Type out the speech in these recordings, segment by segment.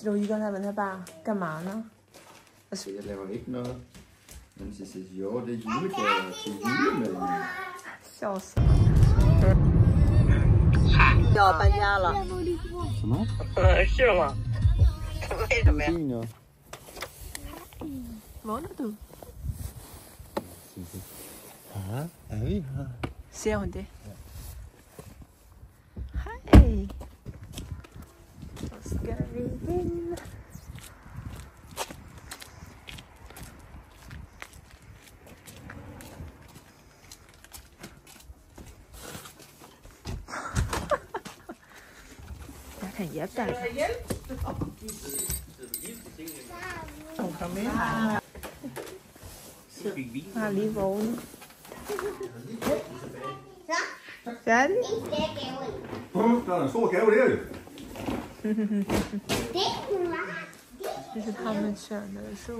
Står I gør med her bare gamana? Altså, jeg laver ikke noget. Men så siger jo, det er julegaver til julemanden. Sjovt. Ja, 搬家了。什么？是吗？为什么呀？呢 Vågner du? Ja, er vi her? Ser hun det? Hej. Så skal vi ind. Jeg kan hjælpe dig. Kom ind. Har lige vågnet. Færdig? Der er en stor gave der, jo. Det er ham med Søren og så.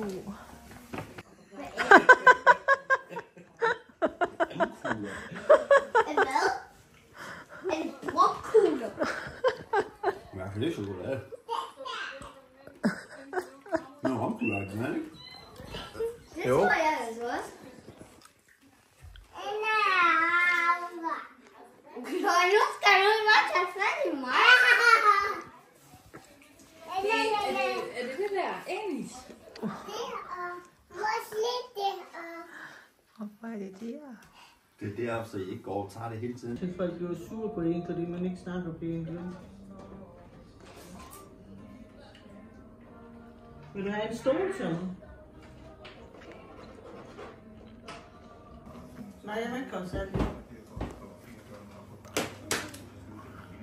Ja, for det er chokolade. Nå, romkugle, den er ikke? Det tror jeg altså også. Nu skal du bare tage fat i mig. Er det der engelsk? Hvorfor er det der? Det er der, så I ikke går og tager det hele tiden. Til folk bliver sure på en, fordi man ikke snakker pænt. Vil du have en stol til mig? Nej, jeg har ikke koncert.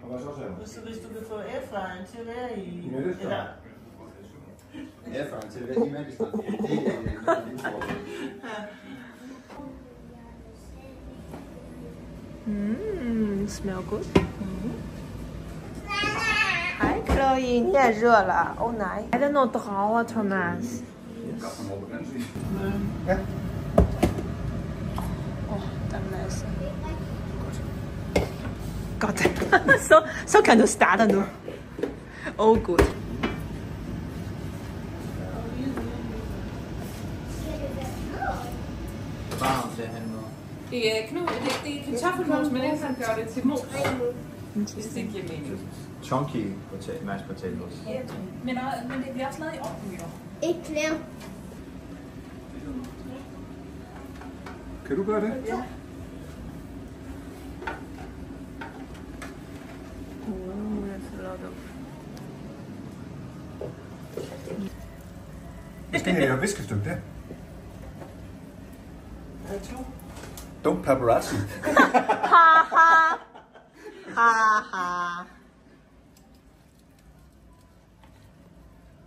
Og hvad så, sagde du? Så hvis du kan få F-vejen til at være i... Ja, det skal jeg. Ja, for til at være i mand i stedet. Det er Smager godt. Hej Chloe, 你也热了。哦nej. Er der noget drager, Thomas? Godt for noget på den anden side. Ja. Der er masser. Godt. så kan du starte nu. Godt. Varmt det han må. Det er kartoffelmos, men ellers han gør det til mos. Hvis det giver mening. Chunky mashed potatoes. Men det bliver også lavet i ovnen, jo. Ikke flere. Kan du gøre det? Ja. Måske har jeg viskestykke der. Don't paparazzi. Haha.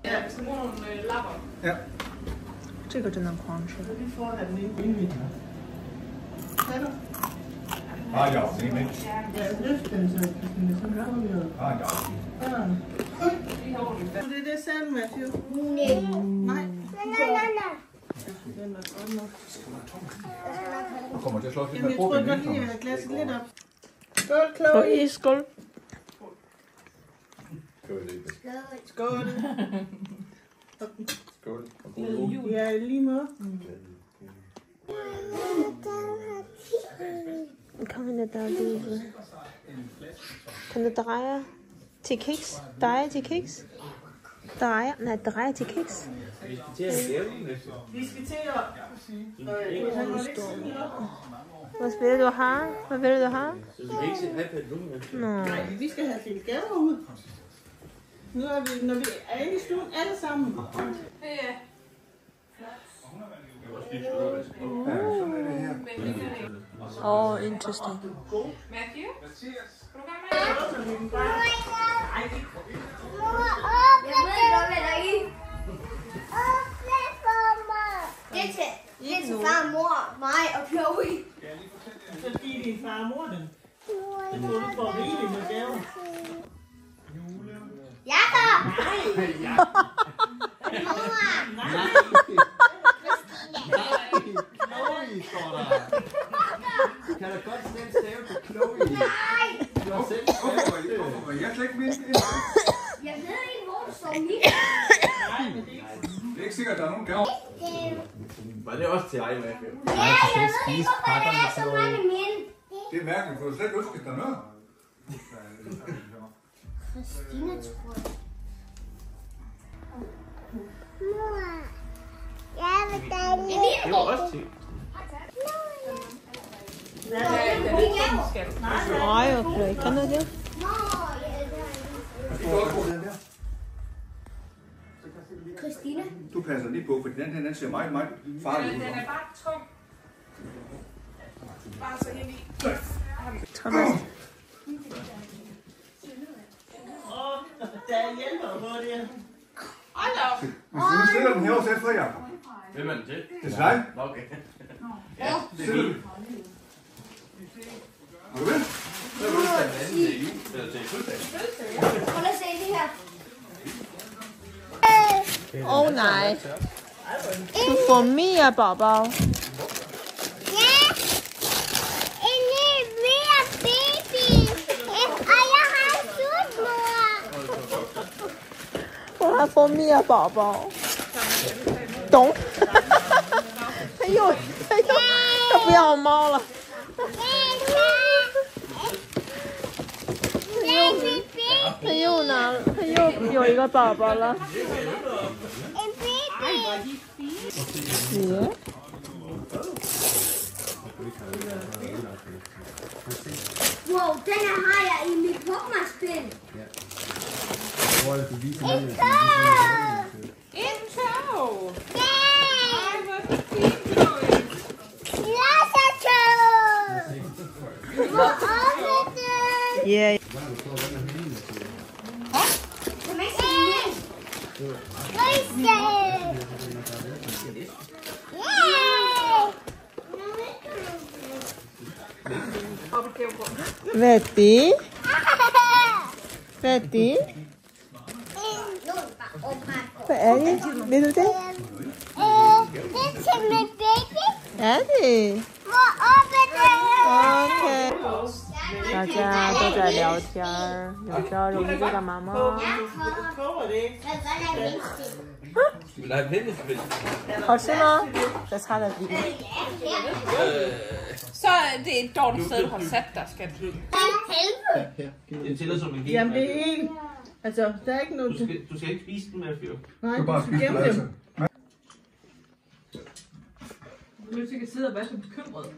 Ja, så må nogle lapper. Ja. 这个真的狂吃。 Vi får have den ind i. Kan du? Ah, ja, det er mindst. Ja, løft den så, Christine. Så får vi jo. Ah, ja. Ja. Det er det selv, Matthew. Nej. Nej. Nej. Den er godt nok. Du kommer til at slå lidt Jamen, med jeg tror brugt godt i lige, den. at jeg har glasset lidt op. Skål, Chloe. Skål. Skål. Skål. Ja, lige måde. Kom ind der lige. Kan du dreje til kiks? Dreje til kiks? Dreje til kiks. Vi skal til at... Hvad vil du have? Hvad vil du have? Nå. Vi skal have fint gaver ud. Nu er vi, når vi er inde i stuen, alle sammen. Ja. Interesting. Matthew? Jeg ved ikke, hvad der er i. Det er til far, mor, mig og Chloe. Så giver din far og mor den. Så får du for rigeligt med gaver. Jakob! Nej! Mor! Nej! Chloe står der. Du kan da godt selv stave til Chloe. Nej! Du har selv stavet til. Jeg slet ikke mindst. Jeg ved ikke, hvor du står mit Det er ikke sikkert, at der er nogen gaver. Var det også til egen mad? Ja, jeg ved ikke, hvorfor der er så mange mænd. Det er mærkeligt, for du slet ikke ønsket dig noget. Christina, tror jeg. Mor, jeg vil dejligt. Det var også til. Nej, okay. Kan du det? Christina. Du passer lige på, for den ser meget, meget farlig ud. Den er bare tung. Bare så helt i. Thomas. Der er hjælper på det. Hold da op. Hvis du nu stiller den her, så efter jer. Hvem er det til? Det er dig. Okay. Ja, det er min. Har du vel? Så er du den anden til jul, eller til fødselsdag. Prøv at se det her. Nej. Du får mere, Baba. Ja. En ny mere baby. Og jeg har en sutmor. Og han får mere, Baba. Dunk. Der bliver hun maler.有一个宝宝了。Yeah. Wow, den her har jeg i mit Pokémon-spil. En tog. Yay! Hvor er det fint, Chloe. Lasertog! Hvor er det? Yeah. Kan man ikke se den? Laser! Yay! Hvad er det? Hvad er det? Hvad er det? Ved du det? Det er til min baby. Er det? Hvor er det? Okay. 大家都在聊天儿，有知道柔咪在干嘛吗？ Koger det. Skal vi lege vendespil? 好吃吗？再擦点地。 Så det er et dårligt sted, du har sat dig, skat. Den tæller som en hel. Jamen, det er helt... Altså, der er ikke noget... Du skal ikke spise den med fyr. Nej, Du bare du skal spise gemme det, dem. Du vil sikkert sidde og være så bekymret.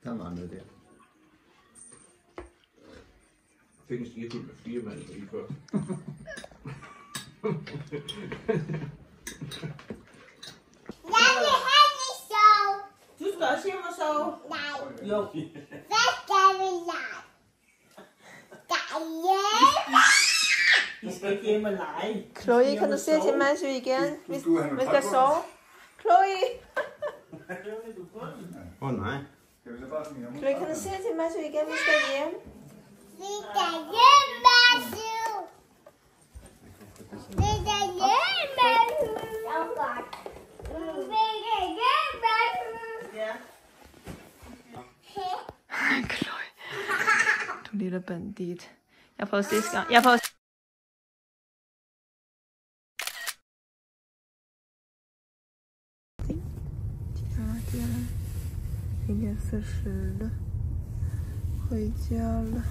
Der var noget der. Fik en skifuld med 4 mand lige før. Jeg vil have det sove. Du skal også hjem og sove. Nej. Jo. Hvad skal vi lege? Derhjemme. I skal ikke hjem og lege. Chloe, kan du sige til Mansu igen? Vi skal sove. Chloe! Nej. Chloe, kan du sige til Mansu igen? Vi skal hjem. Vi skal hjem, Matsu. Vi skal hjem, Matsu. Så godt. Vi skal hjem, Matsu. Ja. Chloe. Du lille bandit. Jeg får sidste gang. Jeg får...9点40了，回家了。